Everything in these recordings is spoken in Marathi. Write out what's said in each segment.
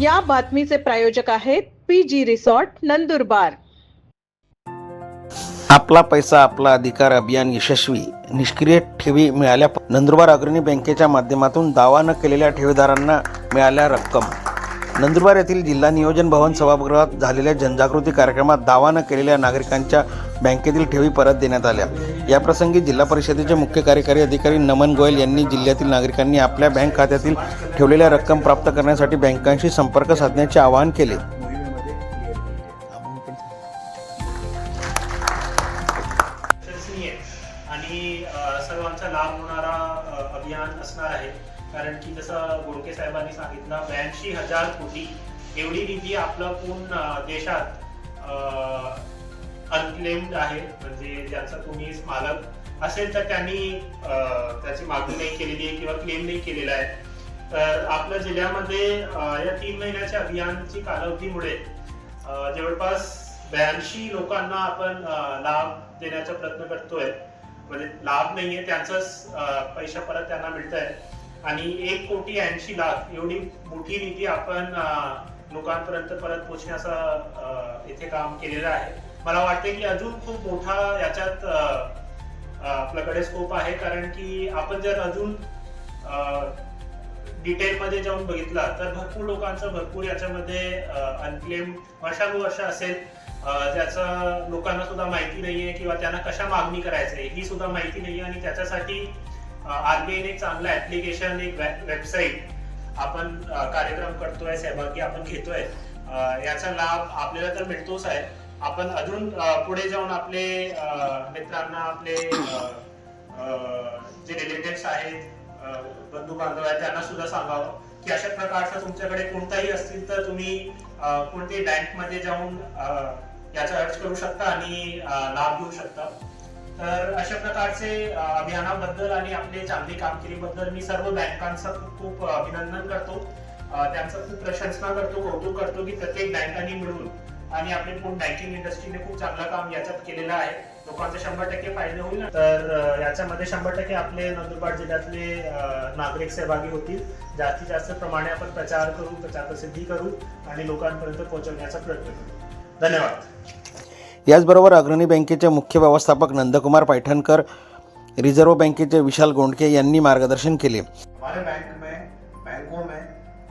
या बातमीचे प्रायोजक आहेत PG रिसॉर्ट नंदुरबार। आपला पैसा आपला अधिकार अभियान यशस्वी। निष्क्रिय ठेवी मिळाल्या। नंदुरबार अग्रणी बँकेच्या माध्यमातून दावा न केलेल्या ठेवीदारांना मिळाल्या रक्कम। नंदुरबार येथील जिल्हा नियोजन भवन सभागृहात झालेल्या जनजागृती कार्यक्रमात दावा न केलेल्या नागरिकांच्या बँकेतील ठेवी परत देण्यात आल्या। या प्रसंगी जिल्हा परिषदेचे मुख्य कार्यकारी अधिकारी नमन गोयल यांनी जिल्ह्यातील नागरिकांनी आपल्या बँक खात्यातील ठेवलेल्या रक्कम प्राप्त करण्यासाठी बँकांशी संपर्क साधण्याचे आवाहन केले। आणि सर्वांचा लाभ होणारा अभियान असणार आहे। कारण की जसं गोडके साहेबांनी सांगितलं 82,000 कोटी एवढी निधी आपला पूर्ण देशात अनक्लेम्ड आहे। म्हणजे ज्यांचा कोणी मालक असेल तर त्यांनी त्याची मागणी नाही केलेली आहे किंवा क्लेम नाही केलेला आहे। तर आपल्या जिल्ह्यामध्ये या 3 महिन्याच्या अभियानाची कालावधीमुळे जवळपास 82 लोकांना आपण लाभ देण्याचा प्रयत्न करतोय। म्हणजे लाभ नाहीये, त्यांचाच पैसा परत त्यांना मिळतंय आणि 1,80,00,000 एवढी मोठी निधी आपण लोकांपर्यंत परत पोहोचण्याचा इथे काम केलेलं आहे। मला वाटते की अजून खूप मोठा याच्यात आपल्याकडे स्कोप आहे। कारण की आपण जर अजून डिटेल मध्ये जाऊन बघितला तर भरपूर लोकांचं भरपूर याच्यामध्ये अनक्लेम वर्षानुवर्ष असेल, ज्याचं लोकांना सुद्धा माहिती नाहीये किंवा त्यांना कशा मागणी करायचंय ही सुद्धा माहिती नाहीये। आणि त्याच्यासाठी आरबीआयने एक चांगला ऍप्लिकेशन, एक वेबसाईट आपण कार्यक्रम करतोय, सहभागी आपण घेतोय। याचा लाभ आपल्याला तर मिळतोच आहे। आपण अजून पुढे जाऊन आपले मित्रांना, आपले जे रिलेटिव्स आहेत, बंधू बांधव आहेत, त्यांना सुद्धा सांगावं की अशा प्रकारचं तुमच्याकडे कोणताही असतील तर तुम्ही कोणत्याही बँकमध्ये जाऊन याचा अर्ज करू शकता आणि लाभ घेऊ शकता। तर अशा प्रकारचे अभियानाबद्दल आणि आपले चांगली कामगिरीबद्दल मी सर्व बँकांचं खूप अभिनंदन करतो, त्यांचं खूप प्रशंसा करतो, कौतुक करतो की प्रत्येक बँकांनी मिळून आणि आपली पूर्ण बँकिंग इंडस्ट्रीने खूप चांगलं काम याच्यात केलेलं आहे। लोकांचे 100% फायदे होईल। तर याच्यामध्ये 100% आपले नंदुरबार जिल्ह्यातले नागरिक सहभागी होतील। जास्तीत जास्त प्रमाणे आपण प्रचार करू, प्रचार प्रसिद्धी करू आणि लोकांपर्यंत पोहोचवण्याचा प्रयत्न करू। धन्यवाद। याचबरोबर अग्रणी बँकेचे मुख्य व्यवस्थापक नंदकुमार पैठणकर, रिझर्व्ह बँकेचे विशाल गोंडके यांनी मार्गदर्शन केले। हमारे बैंकों में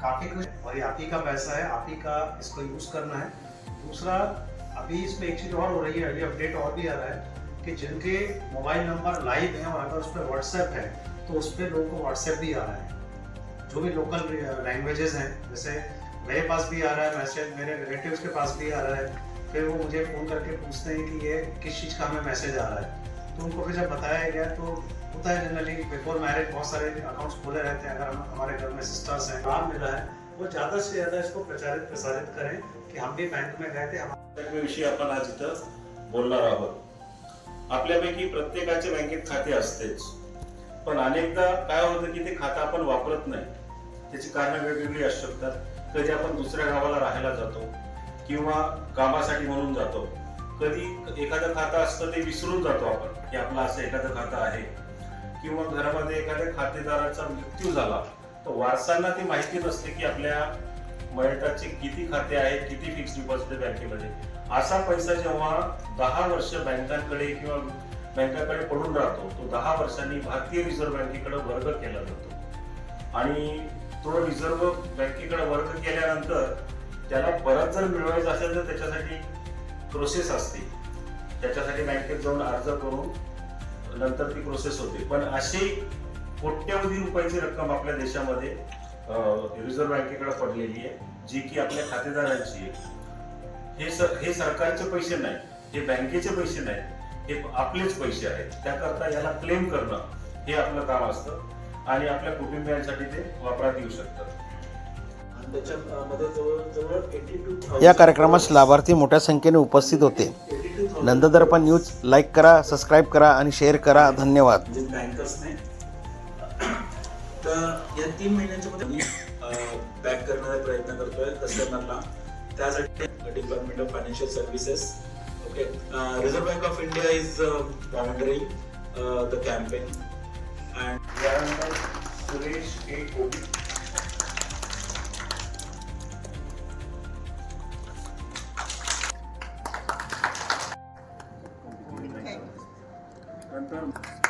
काफी कुछ और आप ही का पैसा है, आप ही का इसको यूज करना है। दूसरा, अभी इसमें एक चीज और हो रही है, अभी अपडेट और भी आ रहा है कि जिनके मोबाइल नंबर लाइव हैं और अगर उस पर व्हाट्सएप है तो उस पर लोगों को व्हाट्सएप भी आ रहा है। जो भी लोकल लैंग्वेजेस हैं, जैसे मेरे पास भी आ रहा है मैसेज, मेरे रिलेटिव्स के पास भी आ रहा है। फिर वो मुझे फ़ोन करके पूछते हैं कि ये किस चीज़ का हमें मैसेज आ रहा है। तो उनको फिर जब बताया गया तो होता है जनरली बिफोर मैरिज बहुत सारे अकाउंट्स खोले रहते हैं। अगर हमारे घर में सिस्टर्स हैं, लाभ मिला है, वो ज़्यादा से ज़्यादा इसको प्रसारित करें कि हम भी बैंक में गए थे। हमारे विषयी आपण आज इथं बोलणार आहोत। आपल्यापैकी प्रत्येकाच्या बँकेत खाते असतेच, पण अनेकदा काय होतं की ते खातं आपण वापरत नाही। त्याची कारणं वेगवेगळी असू शकतात। कधी आपण दुसऱ्या गावाला राहायला जातो किंवा कामासाठी म्हणून जातो, कधी एखादं खातं असतं ते विसरून जातो आपण की आपलं असं एखादं खातं आहे, किंवा घरामध्ये एखाद्या खातेदाराचा मृत्यू झाला तर वारसांना ती माहिती नसते की आपल्या मयताचे किती खाते आहेत, किती फिक्स डिपॉझिट बँकेमध्ये। असा पैसा जेव्हा 10 वर्ष बँकांकडे किंवा बँकांकडे पडून राहतो, तो 10 वर्षांनी भारतीय रिझर्व्ह बँकेकडे वर्ग केला जातो आणि तो रिझर्व्ह बँकेकडे वर्ग केल्यानंतर त्याला परत जर मिळवायचं असेल तर त्याच्यासाठी प्रोसेस असते। त्याच्यासाठी बँकेत जाऊन अर्ज करून नंतर ती प्रोसेस होते। पण अशी कोट्यवधी रुपयाची रक्कम आपल्या देशामध्ये रिझर्व्ह बँकेकडे पडलेली आहे, जी की आपल्या खातेदारांची आहे। हे सरकारचे पैसे नाही, हे बँकेचे पैसे नाही, हे आपलेच पैसे आहेत। त्याकरता याला क्लेम करणं हे आपलं काम असतं आणि आपल्या कुटुंबियांसाठी ते वापरात येऊ शकतं। या कार्यक्रमास लाभार्थी मोठ्या संख्येने उपस्थित होते। नंददर्पण न्यूज लाईक करा, सबस्क्राईब करा आणि शेअर करा। धन्यवाद। बँकर्सने तर या 3 महिन्यांच्या मध्ये बॅक करण्याचा प्रयत्न करतोय कस्टमरला। त्यासाठी department of financial services, okay, reserve bank of India is monitoring the campaign and यानंतर सुरेश के कोटी त्यानंतर